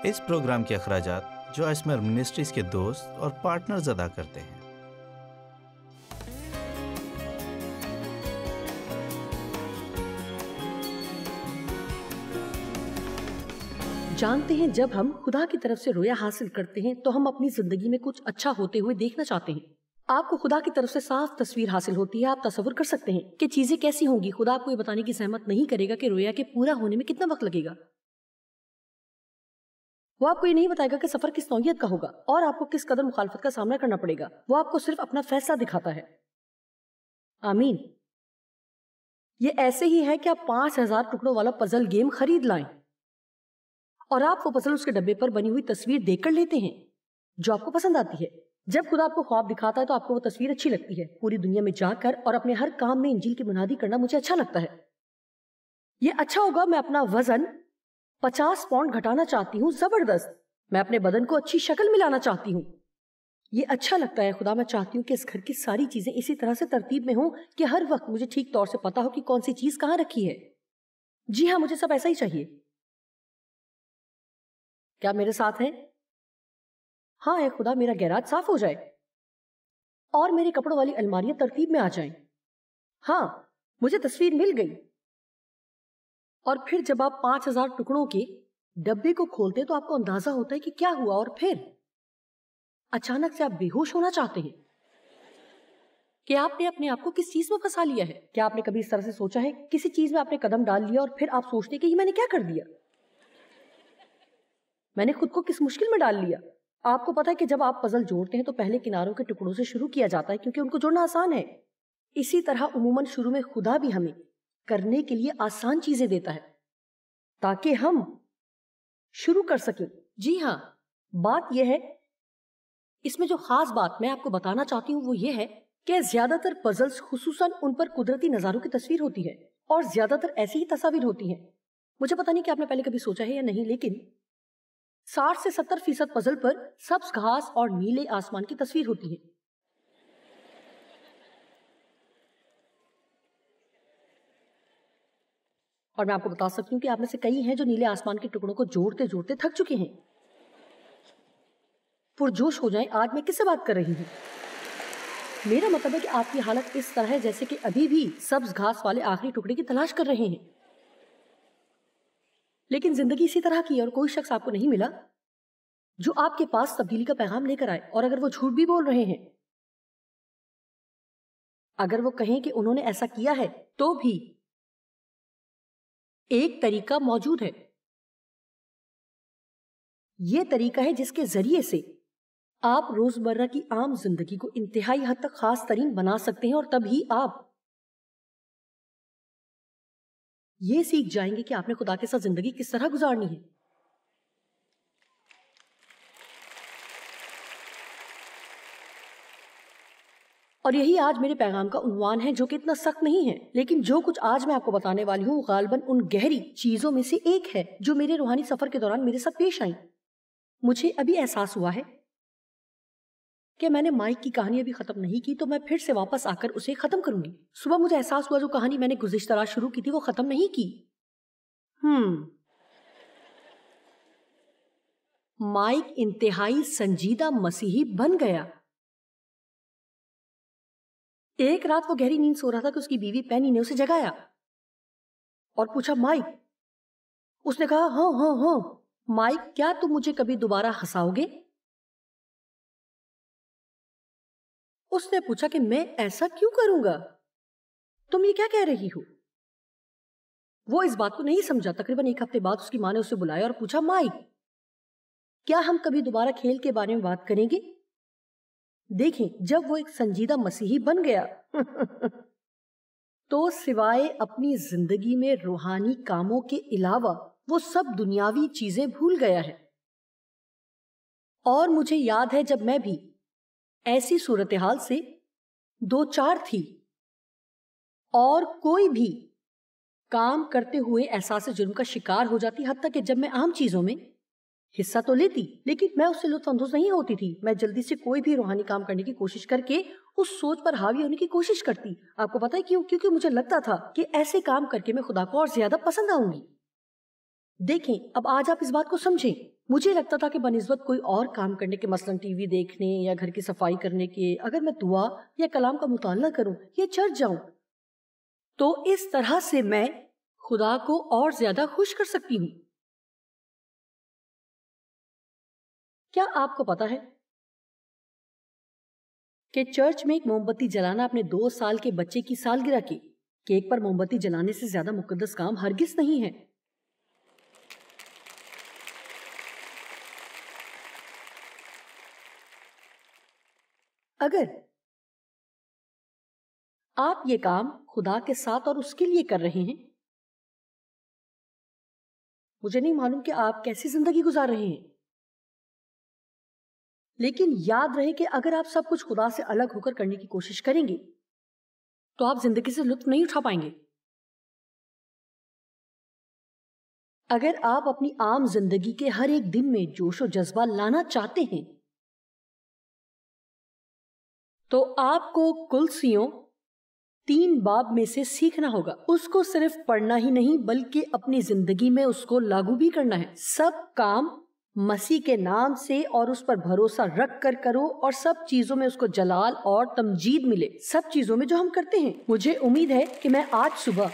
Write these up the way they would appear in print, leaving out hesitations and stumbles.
اس programme کے اخراجات جو اسمر منسٹریز کے دوست اور پارٹنرز ادا کرتے ہیں۔ جانتے ہیں جب ہم خدا کی طرف سے رویا حاصل کرتے ہیں تو ہم اپنی زندگی میں کچھ اچھا ہوتے ہوئے دیکھنا چاہتے ہیں۔ آپ کو خدا کی طرف سے صاف تصویر حاصل ہوتی ہے، آپ تصور کر سکتے ہیں کہ چیزیں کیسی ہوں گی۔ خدا آپ کو یہ بتانے کی زحمت نہیں کرے گا کہ رویا کے پورا ہونے میں کتنا وقت لگے گا۔ وہ آپ کو یہ نہیں بتائے گا کہ سفر کس نوعیت کا ہوگا اور آپ کو کس قدر مخالفت کا سامنا کرنا پڑے گا۔ وہ آپ کو صرف اپنا فیصلہ دکھاتا ہے۔ آمین۔ یہ ایسے ہی ہے کہ آپ 5000 ٹکڑوں والا پزل گیم خرید لائیں اور آپ وہ پزل اس کے ڈبے پر بنی ہوئی تصویر دیکھ کر لیتے ہیں جو آپ کو پسند آتی ہے۔ جب خدا آپ کو خواب دکھاتا ہے تو آپ کو وہ تصویر اچھی لگتی ہے۔ پوری دنیا میں جا کر اور اپنے ہر کام میں انجیل کی منادی کرنا مجھے اچھا لگتا ہے۔ یہ اچھا ہوگا، میں اپنا وزن 50 پاؤنڈ گھٹانا چاہتی ہوں، زبردست۔ میں اپنے بدن کو اچھی شکل میں لانا چاہتی ہوں، یہ اچھا لگتا ہے۔ خدا میں چاہتی ہوں کہ اس گھر کی ساری چیزیں اسی طرح سے ترتیب میں ہوں کہ ہر وقت مجھے ٹھیک طور سے پتا ہو کہ کون سی چیز کہاں رکھی ہے۔ جی ہاں، مجھے سب ایسا ہی چاہیے۔ کیا میرے ساتھ ہیں؟ ہاں اے خدا، میرا گیراج صاف ہو جائے اور میرے کپڑوں والی الماریاں ترتیب میں آ جائیں۔ ہاں، مجھے تصویر مل گئی۔ اور پھر جب آپ 5000 ٹکڑوں کے ڈبے کو کھولتے تو آپ کو اندازہ ہوتا ہے کہ کیا ہوا، اور پھر اچانک سے آپ بے ہوش ہونا چاہتے ہیں کہ آپ نے اپنے آپ کو کس چیز میں پھنسا لیا ہے۔ کیا آپ نے کبھی اس طرح سے سوچا ہے کسی چیز میں آپ نے قدم ڈال لیا اور پھر آپ سوچتے کہ یہ میں نے کیا کر دیا، میں نے خود کو کس مشکل میں ڈال لیا۔ آپ کو پتا ہے کہ جب آپ پزل جوڑتے ہیں تو پہلے کناروں کے ٹکڑوں سے شروع کیا جاتا ہے کیونکہ ان کو جوڑنا آسان ہے۔ اسی طرح عموماً شروع میں خدا بھی ہمیں کرنے کے لیے آسان چیزیں دیتا ہے تاکہ ہم شروع کر سکیں۔ جی ہاں، بات یہ ہے، اس میں جو خاص بات میں آپ کو بتانا چاہتی ہوں وہ یہ ہے کہ زیادہ تر پزلز خصوصاً ان پر قدرتی نظاروں کی تصویر ہوتی ہے اور زیادہ تر ایسی ہی تصاویر ہوتی ہیں۔ مجھے پتا نہیں کہ آپ نے پہلے کبھی سوچا ہے یا نہیں، لیکن 60 سے 70% پزل پر سبز گھاس اور نیلے آسمان کی تصویر ہوتی ہے۔ اور میں آپ کو بتا سکتی ہوں کہ آپ میں سے کئی ہیں جو نیلے آسمان کے ٹکڑوں کو جوڑتے جوڑتے تھک چکے ہیں۔ پرجوش ہو جائیں، آج میں کس سے بات کر رہی ہوں؟ میرا مطلب ہے کہ آپ کی حالت اس طرح ہے جیسے کہ ابھی بھی سبز گھاس والے آخری ٹکڑے کی تلاش کر رہے ہیں، لیکن زندگی اسی طرح کی ہے اور کوئی شخص آپ کو نہیں ملا جو آپ کے پاس تبدیلی کا پیغام لے کر آئے۔ اور اگر وہ جھوٹ بھی بول رہے ہیں، اگر وہ کہیں کہ انہوں نے ایسا کیا ہے، تو بھی ایک طریقہ موجود ہے۔ یہ طریقہ ہے جس کے ذریعے سے آپ روزمرہ کی عام زندگی کو انتہائی حد تک خاص ترین بنا سکتے ہیں، اور تب ہی آپ یہ سیکھ جائیں گے کہ آپ نے خدا کے ساتھ زندگی کس طرح گزارنی ہے۔ اور یہی آج میرے پیغام کا عنوان ہے، جو کہ اتنا سخت نہیں ہے، لیکن جو کچھ آج میں آپ کو بتانے والی ہوں غالباً ان گہری چیزوں میں سے ایک ہے جو میرے روحانی سفر کے دوران میرے ساتھ پیش آئیں۔ مجھے ابھی احساس ہوا ہے کہ میں نے مائک کی کہانی ابھی ختم نہیں کی، تو میں پھر سے واپس آ کر اسے ختم کروں گی۔ صبح مجھے احساس ہوا جو کہانی میں نے گزشتہ رات شروع کی تھی وہ ختم نہیں کی۔ مائک انتہائی سنجیدہ مسیحی بن گیا۔ ایک رات وہ گہری نیند سو رہا تھا کہ اس کی بیوی پینی نے اسے جگایا اور پوچھا، مائک؟ اس نے کہا، ہاں ہاں ہاں۔ مائک، کیا تم مجھے کبھی دوبارہ ہنساؤ گے؟ اس نے پوچھا کہ میں ایسا کیوں کروں گا؟ تم یہ کیا کہہ رہی ہو؟ وہ اس بات کو نہیں سمجھا۔ تقریباً ایک ہفتے بعد اس کی ماں نے اسے بلایا اور پوچھا، مائک، کیا ہم کبھی دوبارہ کھیل کے بارے میں بات کریں گے؟ دیکھیں، جب وہ ایک سنجیدہ مسیحی بن گیا تو سوائے اپنی زندگی میں روحانی کاموں کے علاوہ وہ سب دنیاوی چیزیں بھول گیا ہے۔ اور مجھے یاد ہے جب میں بھی ایسی صورتحال سے دو چار تھی اور کوئی بھی کام کرتے ہوئے احساس جرم کا شکار ہو جاتی، حتیٰ کہ جب میں عام چیزوں میں حصہ تو لیتی لیکن میں اس سے لطف اندوز نہیں ہوتی تھی۔ میں جلدی سے کوئی بھی روحانی کام کرنے کی کوشش کر کے اس سوچ پر حاوی ہونے کی کوشش کرتی۔ آپ کو پتہ ہے کیوں؟ کیونکہ مجھے لگتا تھا کہ ایسے کام کر کے میں خدا کو اور زیادہ پسند آؤں گی۔ دیکھیں اب آج آپ اس بات کو سمجھیں. مجھے لگتا تھا کہ بنسبت کوئی اور کام کرنے کے، مثلا ٹی وی دیکھنے یا گھر کی صفائی کرنے کے، اگر میں دعا یا کلام کا مطالعہ کروں یا چرچ جاؤں تو اس طرح سے میں خدا کو اور زیادہ خوش کر سکتی ہوں. کیا آپ کو پتا ہے کہ چرچ میں ایک موم بتی جلانا اپنے 2 سال کے بچے کی سالگرہ کی کیک پر موم بتی جلانے سے زیادہ مقدس کام ہرگز نہیں ہے. اگر آپ یہ کام خدا کے ساتھ اور اس کے لیے کر رہے ہیں، مجھے نہیں معلوم کہ آپ کیسی زندگی گزار رہے ہیں، لیکن یاد رہے کہ اگر آپ سب کچھ خدا سے الگ ہو کر کرنے کی کوشش کریں گے تو آپ زندگی سے لطف نہیں اٹھا پائیں گے. اگر آپ اپنی عام زندگی کے ہر ایک دن میں جوش و جذبہ لانا چاہتے ہیں تو آپ کو کلسیوں 3 باب میں سے سیکھنا ہوگا. اس کو صرف پڑھنا ہی نہیں بلکہ اپنی زندگی میں اس کو لاگو بھی کرنا ہے. سب کام مسیح کے نام سے اور اس پر بھروسہ رکھ کر کرو اور سب چیزوں میں اس کو جلال اور تمجید ملے. سب چیزوں میں جو ہم کرتے ہیں. مجھے امید ہے کہ میں آج صبح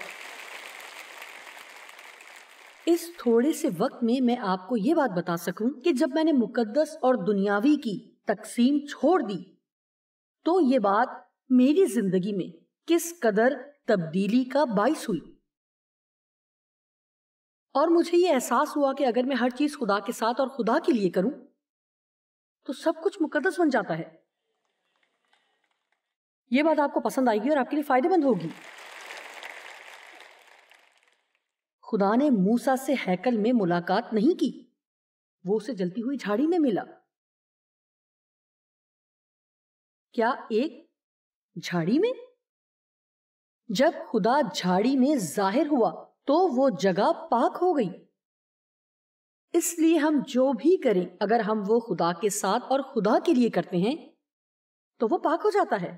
اس تھوڑے سے وقت میں آپ کو یہ بات بتا سکوں کہ جب میں نے مقدس اور دنیاوی کی تقسیم چھوڑ دی تو یہ بات میری زندگی میں کس قدر تبدیلی کا باعث ہوئی. اور مجھے یہ احساس ہوا کہ اگر میں ہر چیز خدا کے ساتھ اور خدا کے لیے کروں تو سب کچھ مقدس بن جاتا ہے. یہ بات آپ کو پسند آئے گی اور آپ کے لیے فائدہ مند ہوگی. خدا نے موسیٰ سے ہیکل میں ملاقات نہیں کی، وہ اسے جلتی ہوئی جھاڑی میں ملا. کیا ایک جھاڑی میں؟ جب خدا جھاڑی میں ظاہر ہوا تو وہ جگہ پاک ہو گئی. اس لیے ہم جو بھی کریں اگر ہم وہ خدا کے ساتھ اور خدا کے لیے کرتے ہیں تو وہ پاک ہو جاتا ہے.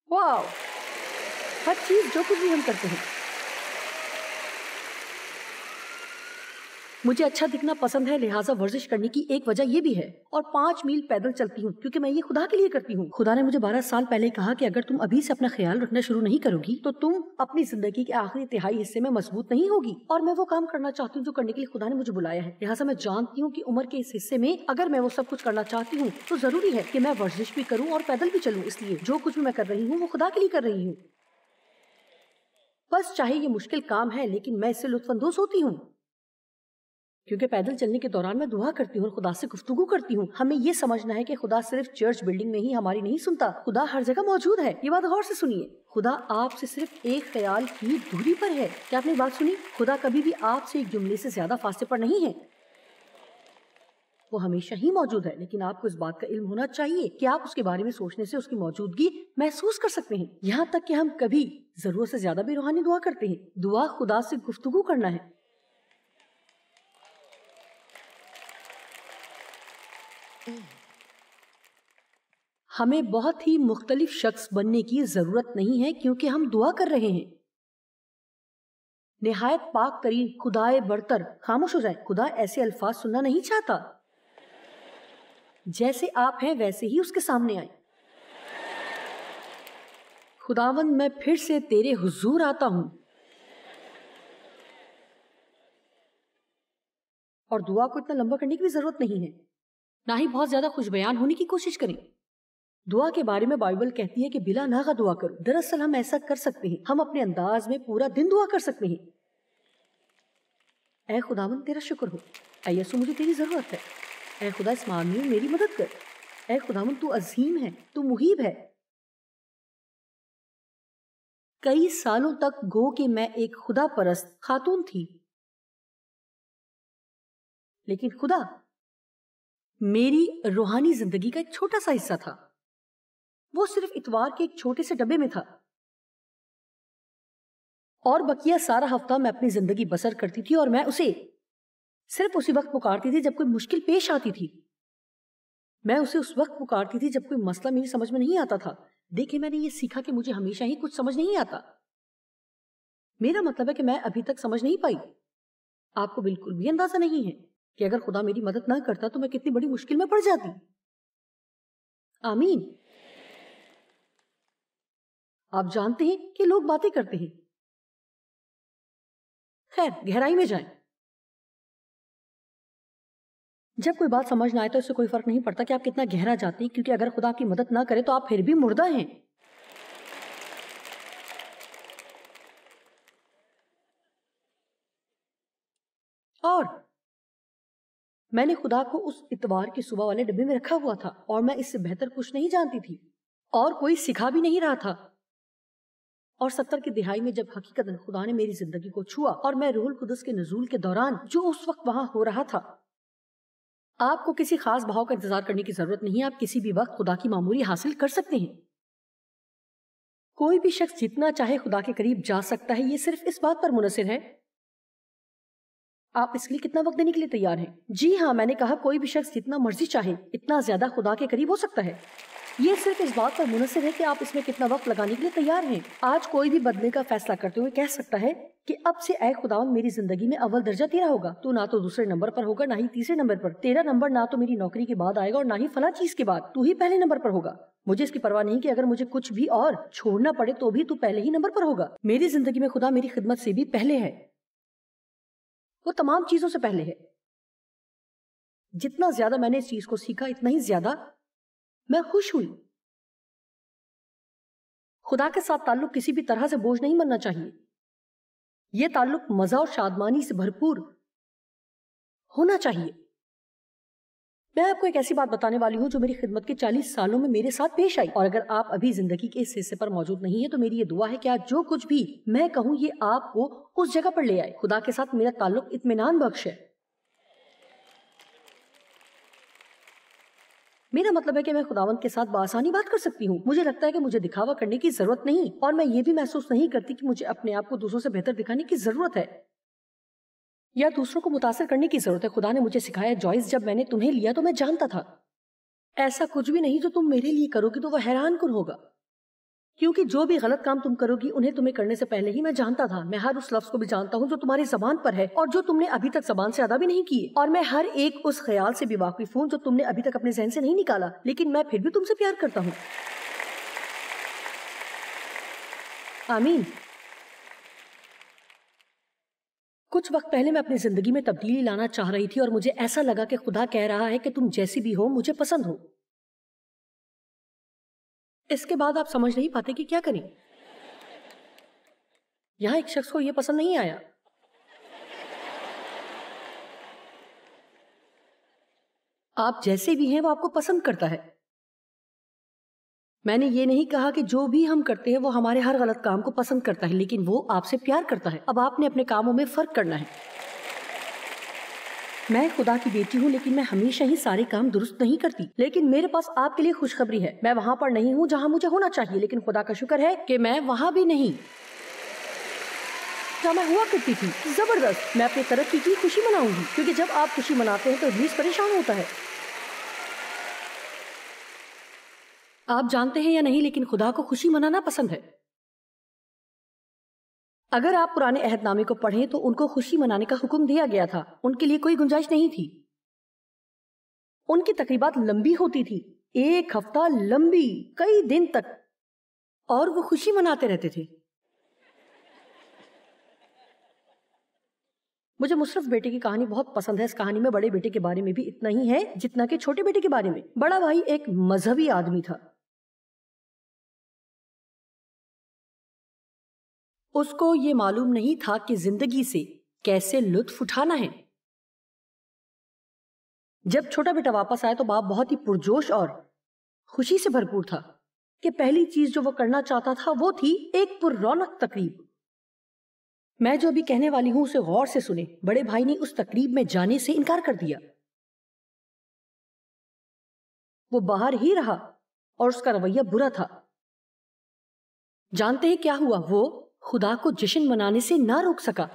واو! ہر چیز جو کچھ بھی ہم کرتے ہیں. مجھے اچھا دکھنا پسند ہے، لہٰذا ورزش کرنے کی ایک وجہ یہ بھی ہے، اور 5 میل پیدل چلتی ہوں کیونکہ میں یہ خدا کے لیے کرتی ہوں. خدا نے مجھے 12 سال پہلے کہا کہ اگر تم ابھی سے اپنا خیال رکھنا شروع نہیں کرو گی تو تم اپنی زندگی کے آخری تہائی حصے میں مضبوط نہیں ہوگی. اور میں وہ کام کرنا چاہتی ہوں جو کرنے کے لیے خدا نے مجھے بلایا ہے. لہٰذا میں جانتی ہوں کہ عمر کے اس حصے میں اگر میں وہ سب کچھ کرنا چاہتی ہوں تو ضروری ہے کہ میں ورزش بھی کروں اور پیدل بھی چلوں. اس لیے جو کچھ بھی میں کر رہی ہوں وہ خدا کے لیے کر رہی ہوں. بس چاہے یہ مشکل کام ہے لیکن میں اس سے لطف اندوز ہوتی ہوں کیونکہ پیدل چلنے کے دوران میں دعا کرتی ہوں اور خدا سے گفتگو کرتی ہوں. ہمیں یہ سمجھنا ہے کہ خدا صرف چرچ بلڈنگ میں ہی ہماری نہیں سنتا، خدا ہر جگہ موجود ہے. یہ بات غور سے سنیے، خدا آپ سے صرف ایک خیال کی دوری پر ہے. کیا آپ نے بات سنی؟ خدا کبھی بھی آپ سے ایک جملے سے زیادہ فاصلے پر نہیں ہے. وہ ہمیشہ ہی موجود ہے، لیکن آپ کو اس بات کا علم ہونا چاہیے کہ آپ اس کے بارے میں سوچنے سے اس کی موجودگی محسوس کر سکتے ہیں. یہاں تک کہ ہم کبھی ضرورت سے زیادہ بھی روحانی دعا کرتے ہیں. دعا خدا سے گفتگو کرنا ہے. ہمیں بہت ہی مختلف شخص بننے کی ضرورت نہیں ہے کیونکہ ہم دعا کر رہے ہیں. نہایت پاک ترین خدائے برتر. خاموش ہو جائیں. خدا ایسے الفاظ سننا نہیں چاہتا. جیسے آپ ہیں ویسے ہی اس کے سامنے آئیں. خداوند میں پھر سے تیرے حضور آتا ہوں. اور دعا کو اتنا لمبا کرنے کی بھی ضرورت نہیں ہے، نہ ہی بہت زیادہ خوش بیان ہونے کی کوشش کریں. دعا کے بارے میں بائبل کہتی ہے کہ بلا ناغہ دعا کرو. دراصل ہم ایسا کر سکتے ہیں، ہم اپنے انداز میں پورا دن دعا کر سکتے ہیں. اے خداوند تیرا شکر ہو. اے یسوع مجھے تیری ضرورت ہے. اے خدا اس معاملے میں میری مدد کر. اے خداوند تو عظیم ہے، تو محیب ہے. کئی سالوں تک گو کہ میں ایک خدا پرست خاتون تھی، لیکن خدا میری روحانی زندگی کا ایک چھوٹا سا حصہ تھا. وہ صرف اتوار کے ایک چھوٹے سے ڈبے میں تھا، اور بقیہ سارا ہفتہ میں اپنی زندگی بسر کرتی تھی اور میں اسے صرف اسی وقت پکارتی تھی جب کوئی مشکل پیش آتی تھی. میں اسے اس وقت پکارتی تھی جب کوئی مسئلہ میری سمجھ میں نہیں آتا تھا. دیکھیں میں نے یہ سیکھا کہ مجھے ہمیشہ ہی کچھ سمجھ نہیں آتا. میرا مطلب ہے کہ میں ابھی تک سمجھ نہیں پائی. آپ کو بالکل بھی اندازہ نہیں ہے کہ اگر خدا میری مدد نہ کرتا تو میں کتنی بڑی مشکل میں پڑ جاتی. آمین. آپ جانتے ہیں کہ لوگ باتیں کرتے ہیں. خیر، گہرائی میں جائیں. جب کوئی بات سمجھ نہ آئے تو اس سے کوئی فرق نہیں پڑتا کہ آپ کتنا گہرا جاتے ہیں، کیونکہ اگر خدا آپ کی مدد نہ کرے تو آپ پھر بھی مردہ ہیں. اور میں نے خدا کو اس اتوار کے صبح والے ڈبے میں رکھا ہوا تھا اور میں اس سے بہتر کچھ نہیں جانتی تھی اور کوئی سکھا بھی نہیں رہا تھا. اور 70 کی دہائی میں جب حقیقتاً خدا نے میری زندگی کو چھوا اور میں روح القدس کے نزول کے دوران جو اس وقت وہاں ہو رہا تھا، آپ کو کسی خاص بہاؤ کا انتظار کرنے کی ضرورت نہیں. آپ کسی بھی وقت خدا کی معمولی حاصل کر سکتے ہیں. کوئی بھی شخص جتنا چاہے خدا کے قریب جا سکتا ہے. یہ صرف اس بات پر منحصر ہے آپ اس کے لیے کتنا وقت دینے کے لیے تیار ہیں. جی ہاں، میں نے کہا کوئی بھی شخص جتنا مرضی چاہے اتنا زیادہ خدا کے قریب ہو سکتا ہے. یہ صرف اس بات پر منحصر ہے کہ آپ اس میں کتنا وقت لگانے کے لیے تیار ہیں. آج کوئی بھی بدلنے کا فیصلہ کرتے ہوئے کہہ سکتا ہے کہ اب سے اے خداوند میری زندگی میں اول درجہ تیرا ہوگا. تو نہ تو دوسرے نمبر پر ہوگا، نہ ہی تیسرے نمبر پر. تیرا نمبر نہ تو میری نوکری کے بعد آئے گا اور نہ ہی فلاں چیز کے بعد. تو ہی پہلے نمبر پر ہوگا. مجھے اس کی پرواہ نہیں کہ اگر مجھے کچھ بھی اور چھوڑنا پڑے تو بھی تو پہلے ہی نمبر پر ہوگا. میری زندگی میں خدا میری خدمت سے بھی پہلے ہے. وہ تمام چیزوں سے پہلے ہے. جتنا زیادہ میں نے اس چیز کو سیکھا اتنا ہی زیادہ میں خوش ہوئی. خدا کے ساتھ تعلق کسی بھی طرح سے بوجھ نہیں بننا چاہیے. یہ تعلق مزہ اور شادمانی سے بھرپور ہونا چاہیے. میں آپ کو ایک ایسی بات بتانے والی ہوں جو میری خدمت کے 40 سالوں میں میرے ساتھ پیش آئی. اور اگر آپ ابھی زندگی کے اس حصے پر موجود نہیں ہیں تو میری یہ دعا ہے کہ آج جو کچھ بھی میں کہوں یہ آپ کو اس جگہ پر لے آئے. خدا کے ساتھ میرا تعلق اطمینان بخش ہے. میرا مطلب ہے کہ میں خداوند کے ساتھ بآسانی بات کر سکتی ہوں. مجھے لگتا ہے کہ مجھے دکھاوا کرنے کی ضرورت نہیں اور میں یہ بھی محسوس نہیں کرتی کہ مجھے اپنے آپ کو دوسروں سے بہتر دکھانے کی ضرورت ہے یا دوسروں کو متاثر کرنے کی ضرورت ہے. خدا نے مجھے سکھایا جوائس جب میں نے تمہیں لیا تو میں جانتا تھا ایسا کچھ بھی نہیں جو تم میرے لیے کرو گی تو وہ حیران کن ہوگا، کیونکہ جو بھی غلط کام تم کرو گی انہیں تمہیں کرنے سے پہلے ہی میں جانتا تھا. میں ہر اس لفظ کو بھی جانتا ہوں جو تمہاری زبان پر ہے اور جو تم نے ابھی تک زبان سے ادا بھی نہیں کیے. اور میں ہر ایک اس خیال سے بھی واقف ہوں جو تم نے ابھی تک اپنے ذہن سے نہیں نکالا، لیکن میں پھر بھی تم سے پیار کرتا ہوں. آمین. کچھ وقت پہلے میں اپنی زندگی میں تبدیلی لانا چاہ رہی تھی اور مجھے ایسا لگا کہ خدا کہہ رہا ہے کہ تم جیسی بھی ہو مجھے پسند ہو. اس کے بعد آپ سمجھ نہیں پاتے کہ کیا کریں. یہاں ایک شخص کو یہ پسند نہیں آیا. آپ جیسے بھی ہیں وہ آپ کو پسند کرتا ہے. میں نے یہ نہیں کہا کہ جو بھی ہم کرتے ہیں وہ ہمارے ہر غلط کام کو پسند کرتا ہے، لیکن وہ آپ سے پیار کرتا ہے. اب آپ نے اپنے کاموں میں فرق کرنا ہے. میں خدا کی بیٹی ہوں لیکن میں ہمیشہ ہی سارے کام درست نہیں کرتی. لیکن میرے پاس آپ کے لیے خوشخبری ہے، میں وہاں پر نہیں ہوں جہاں مجھے ہونا چاہیے، لیکن خدا کا شکر ہے کہ میں وہاں بھی نہیں جہاں میں ہوا کرتی تھی. زبردست. میں اپنی ترقی کی خوشی مناؤں گی، کیونکہ جب آپ خوشی مناتے ہیں تو ابلیس پریشان ہوتا ہے. آپ جانتے ہیں یا نہیں لیکن خدا کو خوشی منانا پسند ہے. اگر آپ پرانے عہد نامے کو پڑھیں تو ان کو خوشی منانے کا حکم دیا گیا تھا. ان کے لیے کوئی گنجائش نہیں تھی. ان کی تقریبات لمبی ہوتی تھی، 1 ہفتہ لمبی، کئی دن تک، اور وہ خوشی مناتے رہتے تھے. مجھے مصرف بیٹے کی کہانی بہت پسند ہے. اس کہانی میں بڑے بیٹے کے بارے میں بھی اتنا ہی ہے جتنا کہ چھوٹے بیٹے کے بارے میں. بڑا بھائی ایک مذہبی آدمی تھا. اس کو یہ معلوم نہیں تھا کہ زندگی سے کیسے لطف اٹھانا ہے. جب چھوٹا بیٹا واپس آیا تو باپ بہت ہی پرجوش اور خوشی سے بھرپور تھا کہ پہلی چیز جو وہ کرنا چاہتا تھا وہ تھی ایک پر رونق تقریب. میں جو ابھی کہنے والی ہوں اسے غور سے سنیں. بڑے بھائی نے اس تقریب میں جانے سے انکار کر دیا. وہ باہر ہی رہا اور اس کا رویہ برا تھا. جانتے ہیں کیا ہوا؟ وہ خدا کو جشن منانے سے نہ روک سکا.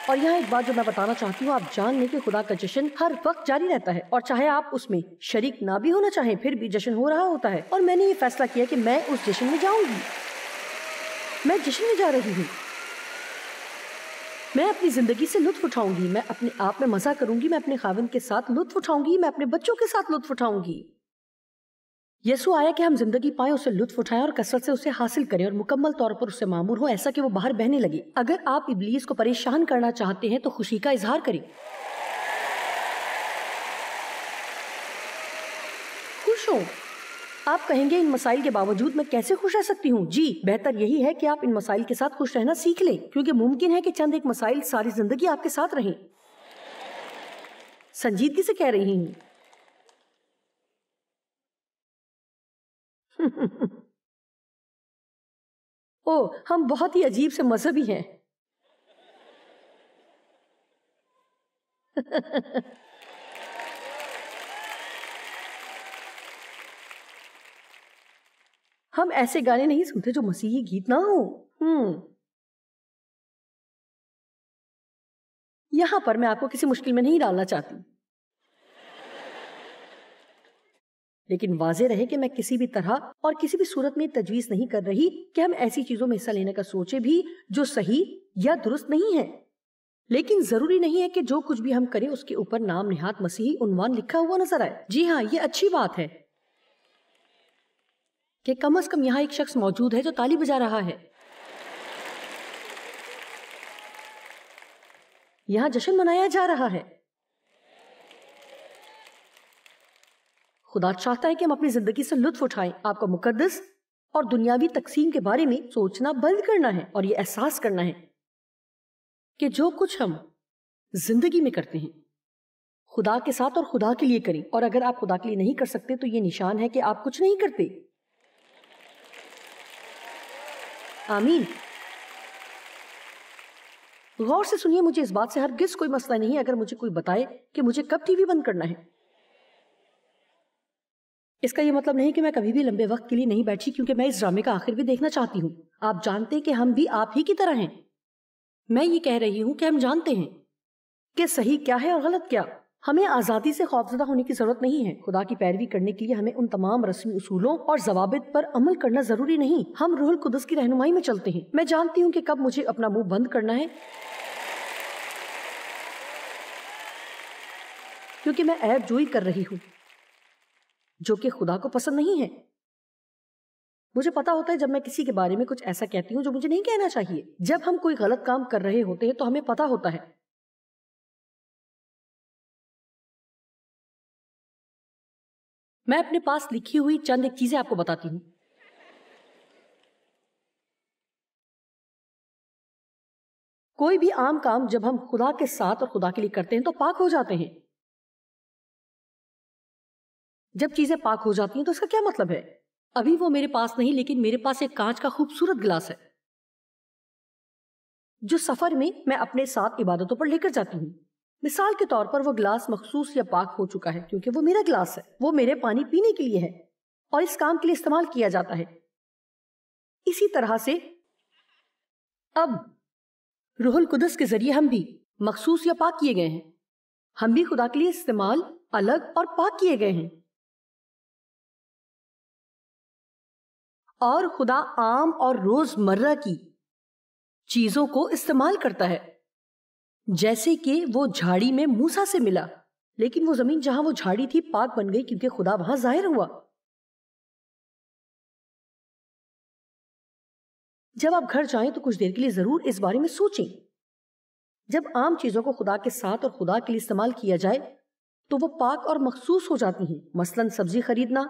اور یہاں ایک بات جو میں بتانا چاہتی ہوں، آپ جان لیں کہ خدا کا جشن ہر وقت جاری رہتا ہے، اور چاہے آپ اس میں شریک نہ بھی ہونا چاہیں پھر بھی جشن ہو رہا ہوتا ہے. اور میں نے یہ فیصلہ کیا کہ میں اس جشن میں جاؤں گی. میں جشن میں جا رہی ہوں. میں اپنی زندگی سے لطف اٹھاؤں گی، میں اپنے آپ میں مزہ کروں گی، میں اپنے خاوند کے ساتھ لطف اٹھاؤں گی، میں اپنے بچوں کے ساتھ لطف اٹھاؤں گی۔ یسوع آیا کہ ہم زندگی پائیں، اسے لطف اٹھائیں اور کثرت سے اسے حاصل کریں اور مکمل طور پر اس سے معمور ہو، ایسا کہ وہ باہر بہنے لگے۔ اگر آپ ابلیس کو پریشان کرنا چاہتے ہیں تو خوشی کا اظہار کریں، خوش ہوں۔ آپ کہیں گے ان مسائل کے باوجود میں کیسے خوش رہ سکتی ہوں؟ جی، بہتر یہی ہے کہ آپ ان مسائل کے ساتھ خوش رہنا سیکھ لیں، کیونکہ ممکن ہے کہ چند ایک مسائل ساری زندگی آپ کے ساتھ رہیں۔ سنجیدگی سے کہہ رہی ہوں۔ او، ہم بہت ہی عجیب سے مذہبی ہیں۔ ہم ایسے گانے نہیں سنتے جو مسیحی گیت نہ ہوں۔ یہاں پر میں آپ کو کسی مشکل میں نہیں ڈالنا چاہتی، لیکن واضح رہے کہ میں کسی بھی طرح اور کسی بھی صورت میں تجویز نہیں کر رہی کہ ہم ایسی چیزوں میں حصہ لینے کا سوچے بھی جو صحیح یا درست نہیں ہے، لیکن ضروری نہیں ہے کہ جو کچھ بھی ہم کریں اس کے اوپر نام نہاد مسیحی عنوان لکھا ہوا نظر آئے۔ جی ہاں، یہ اچھی بات ہے کہ کم از کم یہاں ایک شخص موجود ہے جو تالی بجا رہا ہے۔ یہاں جشن منایا جا رہا ہے۔ خدا چاہتا ہے کہ ہم اپنی زندگی سے لطف اٹھائیں۔ آپ کو مقدس اور دنیاوی تقسیم کے بارے میں سوچنا بند کرنا ہے اور یہ احساس کرنا ہے کہ جو کچھ ہم زندگی میں کرتے ہیں خدا کے ساتھ اور خدا کے لیے کریں، اور اگر آپ خدا کے لیے نہیں کر سکتے تو یہ نشان ہے کہ آپ کچھ نہیں کرتے۔ آمین۔ غور سے سنیے، مجھے اس بات سے ہرگز کوئی مسئلہ نہیں اگر مجھے کوئی بتائے کہ مجھے کب ٹی وی بند کرنا ہے۔ اس کا یہ مطلب نہیں کہ میں کبھی بھی لمبے وقت کے لیے نہیں بیٹھی کیونکہ میں اس ڈرامے کا آخر بھی دیکھنا چاہتی ہوں۔ آپ جانتے ہیں کہ ہم بھی آپ ہی کی طرح ہیں۔ میں یہ کہہ رہی ہوں کہ ہم جانتے ہیں کہ صحیح کیا ہے اور غلط کیا۔ ہمیں آزادی سے خوفزدہ ہونے کی ضرورت نہیں ہے۔ خدا کی پیروی کرنے کے لیے ہمیں ان تمام رسمی اصولوں اور ضوابط پر عمل کرنا ضروری نہیں۔ ہم روح القدس کی رہنمائی میں چلتے ہیں۔ میں جانتی ہوں کہ کب مجھے اپنا منہ بند کرنا ہے کیونکہ میں عیب جوئی کر رہی ہوں جو کہ خدا کو پسند نہیں ہے۔ مجھے پتا ہوتا ہے جب میں کسی کے بارے میں کچھ ایسا کہتی ہوں جو مجھے نہیں کہنا چاہیے۔ جب ہم کوئی غلط کام کر رہے ہوتے ہیں تو ہمیں پتا ہوتا ہے۔ میں اپنے پاس لکھی ہوئی چند ایک چیزیں آپ کو بتاتی ہوں۔ کوئی بھی عام کام جب ہم خدا کے ساتھ اور خدا کے لیے کرتے ہیں تو پاک ہو جاتے ہیں۔ جب چیزیں پاک ہو جاتی ہیں تو اس کا کیا مطلب ہے؟ ابھی وہ میرے پاس نہیں، لیکن میرے پاس ایک کانچ کا خوبصورت گلاس ہے جو سفر میں اپنے ساتھ عبادتوں پر لے کر جاتی ہوں۔ مثال کے طور پر وہ گلاس مخصوص یا پاک ہو چکا ہے کیونکہ وہ میرا گلاس ہے، وہ میرے پانی پینے کے لیے ہے اور اس کام کے لیے استعمال کیا جاتا ہے۔ اسی طرح سے اب روح القدس کے ذریعے ہم بھی مخصوص یا پاک کیے گئے ہیں۔ ہم بھی خدا کے لیے استعمال، الگ اور پاک کیے گئے ہیں۔ اور خدا عام اور روزمرہ کی چیزوں کو استعمال کرتا ہے، جیسے کہ وہ جھاڑی میں موسیٰ سے ملا، لیکن وہ زمین جہاں وہ جھاڑی تھی پاک بن گئی کیونکہ خدا وہاں ظاہر ہوا۔ جب آپ گھر جائیں تو کچھ دیر کے لیے ضرور اس بارے میں سوچیں۔ جب عام چیزوں کو خدا کے ساتھ اور خدا کے لیے استعمال کیا جائے تو وہ پاک اور مخصوص ہو جاتی ہیں۔ مثلاً سبزی خریدنا،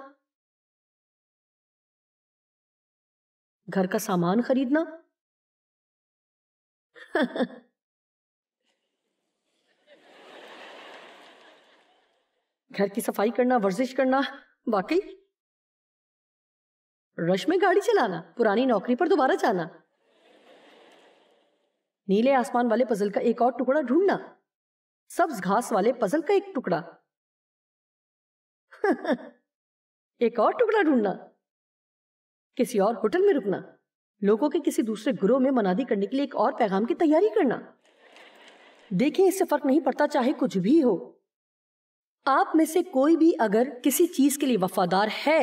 گھر کا سامان خریدنا، گھر کی صفائی کرنا، ورزش کرنا، واقعی رش میں گاڑی چلانا، پرانی نوکری پر دوبارہ جانا، نیلے آسمان والے پزل کا ایک اور ٹکڑا ڈھونڈنا، سبز گھاس والے پزل کا ایک ٹکڑا ایک اور ٹکڑا ڈھونڈنا، کسی اور ہوٹل میں رکنا، لوگوں کے کسی دوسرے گروہ میں منادی کرنے کے لیے ایک اور پیغام کی تیاری کرنا۔ دیکھیں، اس سے فرق نہیں پڑتا چاہے کچھ بھی ہو۔ آپ میں سے کوئی بھی اگر کسی چیز کے لیے وفادار ہے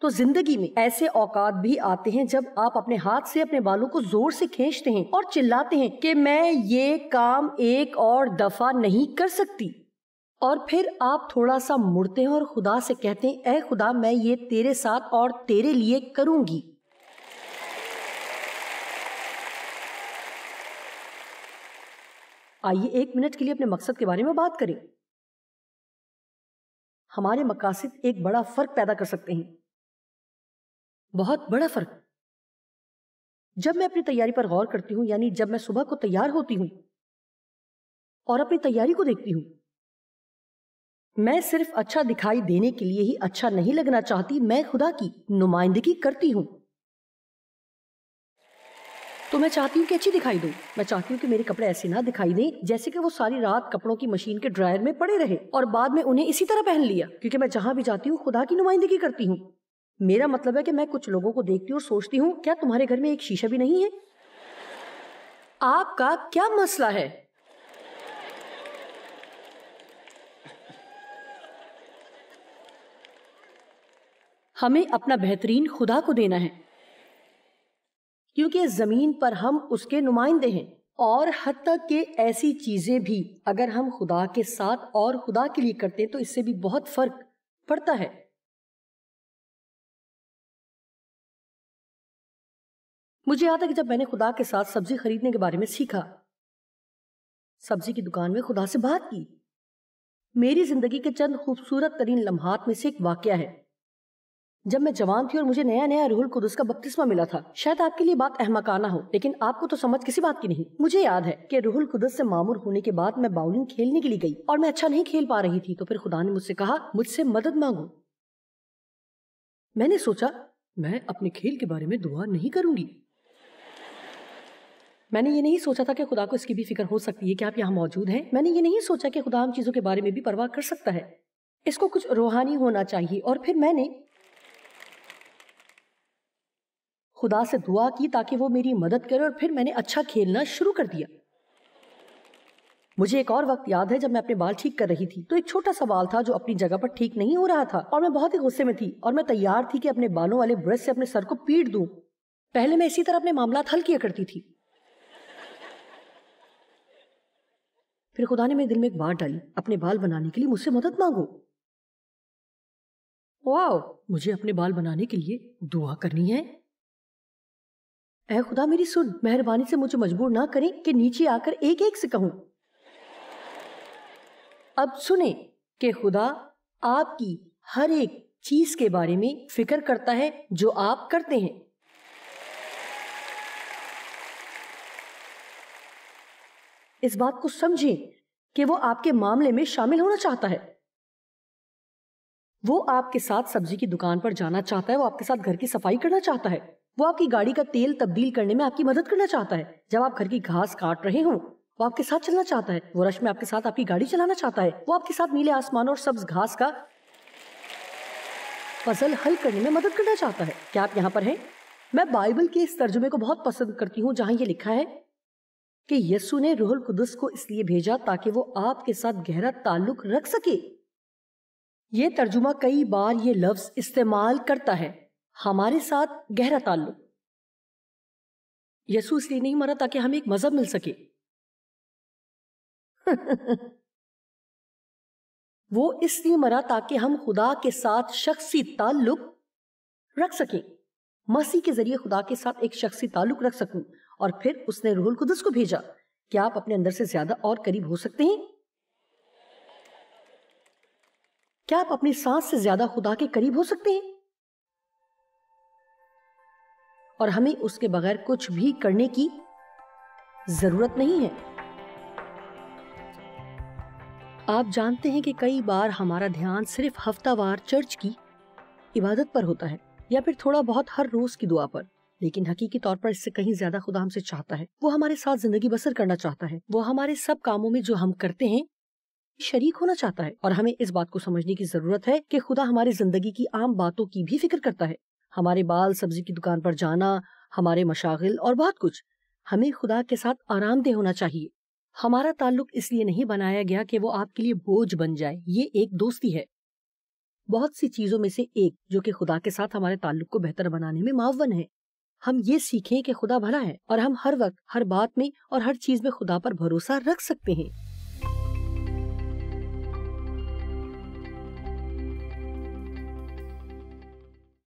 تو زندگی میں ایسے اوقات بھی آتے ہیں جب آپ اپنے ہاتھ سے اپنے بالوں کو زور سے کھینچتے ہیں اور چلاتے ہیں کہ میں یہ کام ایک اور دفعہ نہیں کر سکتی، اور پھر آپ تھوڑا سا مڑتے ہیں اور خدا سے کہتے ہیں اے خدا میں یہ تیرے ساتھ اور تیرے لیے کروں گی۔ آئیے 1 منٹ کے لیے اپنے مقصد کے بارے میں بات کریں۔ ہمارے مقاصد ایک بڑا فرق پیدا کر سکتے ہیں، بہت بڑا فرق۔ جب میں اپنی تیاری پر غور کرتی ہوں، یعنی جب میں صبح کو تیار ہوتی ہوں اور اپنی تیاری کو دیکھتی ہوں، میں صرف اچھا دکھائی دینے کے لیے ہی اچھا نہیں لگنا چاہتی، میں خدا کی نمائندگی کرتی ہوں۔ تو میں چاہتی ہوں کہ اچھی دکھائی دوں، میں چاہتی ہوں کہ میرے کپڑے ایسے نہ دکھائی دیں جیسے کہ وہ ساری رات کپڑوں کی مشین کے ڈرائر میں پڑے رہے اور بعد میں انہیں اسی طرح پہن لیا، کیونکہ میں جہاں بھی جاتی ہوں خدا کی نمائندگی کرتی ہوں۔ میرا مطلب ہے کہ میں کچھ لوگوں کو دیکھتی ہوں اور سوچتی ہوں کیا تمہارے گھر میں ایک شیشہ بھی نہیں ہے؟ آپ کا کیا مسئلہ ہے؟ ہمیں اپنا بہترین خدا کو دینا ہے، کیونکہ زمین پر ہم اس کے نمائندے ہیں، اور حتیٰ کہ ایسی چیزیں بھی اگر ہم خدا کے ساتھ اور خدا کے لیے کرتے ہیں تو اس سے بھی بہت فرق پڑتا ہے۔ مجھے یاد ہے کہ جب میں نے خدا کے ساتھ سبزی خریدنے کے بارے میں سیکھا، سبزی کی دکان میں خدا سے بات کی، میری زندگی کے چند خوبصورت ترین لمحات میں سے ایک واقعہ ہے جب میں جوان تھی اور مجھے نیا نیا روح القدس کا بپتسمہ ملا تھا۔ شاید آپ کے لیے بات احمقانہ ہو، لیکن آپ کو تو سمجھ کسی بات کی نہیں۔ مجھے یاد ہے کہ روح القدس سے معمور ہونے کے بعد میں باؤلنگ کھیلنے کے لیے گئی اور میں اچھا نہیں کھیل پا رہی تھی، تو پھر خدا نے مجھ سے کہا مجھ سے مدد مانگو۔ میں نے سوچا میں اپنے کھیل کے بارے میں دعا نہیں کروں گی۔ میں نے یہ نہیں سوچا تھا کہ خدا کو اس کی بھی فکر ہو سکتی ہے کہ آپ یہاں موجود ہیں۔ میں نے یہ نہیں سوچا کہ خدا ہم چیزوں کے بارے میں بھی پرواہ کر سکتا ہے، اس کو کچھ روحانی ہونا چاہیے۔ اور پھر میں نے خدا سے دعا کی تاکہ وہ میری مدد کرے، اور پھر میں نے اچھا کھیلنا شروع کر دیا۔ مجھے ایک اور وقت یاد ہے جب میں اپنے بال ٹھیک کر رہی تھی، تو ایک چھوٹا سا بال تھا جو اپنی جگہ پر ٹھیک نہیں ہو رہا تھا، اور میں بہت ہی غصے میں تھی اور میں تیار تھی کہ اپنے بالوں والے برش سے اپنے سر کو پیٹ دوں۔ پہلے میں اسی طرح اپنے معاملات حل کیا کرتی تھی۔ پھر خدا نے میرے دل میں ایک بات ڈالی، اپنے بال بنانے کے لیے مجھ سے مدد مانگو۔ واو، مجھے اپنے بال بنانے کے لیے دعا کرنی ہے؟ اے خدا میری سن، مہربانی سے مجھے مجبور نہ کریں کہ نیچے آ کر ایک ایک سے کہوں۔ اب سنیں کہ خدا آپ کی ہر ایک چیز کے بارے میں فکر کرتا ہے جو آپ کرتے ہیں۔ اس بات کو سمجھیں کہ وہ آپ کے معاملے میں شامل ہونا چاہتا ہے۔ وہ آپ کے ساتھ سبزی کی دکان پر جانا چاہتا ہے، وہ آپ کے ساتھ گھر کی صفائی کرنا چاہتا ہے، وہ آپ کی گاڑی کا تیل تبدیل کرنے میں آپ کی مدد کرنا چاہتا ہے، جب آپ گھر کی گھاس کاٹ رہے ہوں وہ آپ کے ساتھ چلنا چاہتا ہے، وہ رش میں آپ کے ساتھ آپ کی گاڑی چلانا چاہتا ہے، وہ آپ کے ساتھ نیلے آسمان اور سبز گھاس کا پزل حل کرنے میں مدد کرنا چاہتا ہے۔ کیا آپ یہاں پر ہیں؟ میں بائبل کے اس ترجمے کو بہت پسند کرتی ہوں جہاں یہ لکھا ہے کہ یسوع نے روح القدس کو اس لیے بھیجا تاکہ وہ آپ کے ساتھ گہرا تعلق رکھ سکے۔ یہ ترجمہ کئی بار یہ لفظ استعمال کرتا ہے، ہمارے ساتھ گہرا تعلق۔ یسوع اس لیے نہیں مرا تاکہ ہمیں ایک مذہب مل سکے۔ وہ اس لیے مرا تاکہ ہم خدا کے ساتھ شخصی تعلق رکھ سکیں، مسیح کے ذریعے خدا کے ساتھ ایک شخصی تعلق رکھ سکوں، اور پھر اس نے روح القدس کو بھیجا۔ کیا آپ اپنے اندر سے زیادہ اور قریب ہو سکتے ہیں؟ کیا آپ اپنی سانس سے زیادہ خدا کے قریب ہو سکتے ہیں؟ اور ہمیں اس کے بغیر کچھ بھی کرنے کی ضرورت نہیں ہے۔ آپ جانتے ہیں کہ کئی بار ہمارا دھیان صرف ہفتہ وار چرچ کی عبادت پر ہوتا ہے، یا پھر تھوڑا بہت ہر روز کی دعا پر، لیکن حقیقی طور پر اس سے کہیں زیادہ خدا ہم سے چاہتا ہے۔ وہ ہمارے ساتھ زندگی بسر کرنا چاہتا ہے، وہ ہمارے سب کاموں میں جو ہم کرتے ہیں شریک ہونا چاہتا ہے، اور ہمیں اس بات کو سمجھنے کی ضرورت ہے کہ خدا ہماری زندگی کی عام باتوں کی بھی فکر کرتا ہے، ہمارے بال، سبزی کی دکان پر جانا، ہمارے مشاغل اور بہت کچھ۔ ہمیں خدا کے ساتھ آرام دہ ہونا چاہیے۔ ہمارا تعلق اس لیے نہیں بنایا گیا کہ وہ آپ کے لیے بوجھ بن جائے، یہ ایک دوستی ہے۔ بہت سی چیزوں میں سے ایک جو کہ خدا کے ساتھ ہمارے تعلق کو بہتر بنانے میں معاون ہے۔ ہم یہ سیکھیں کہ خدا بھلا ہے اور ہم ہر وقت ہر بات میں اور ہر چیز میں خدا پر بھروسہ رکھ سکتے ہیں۔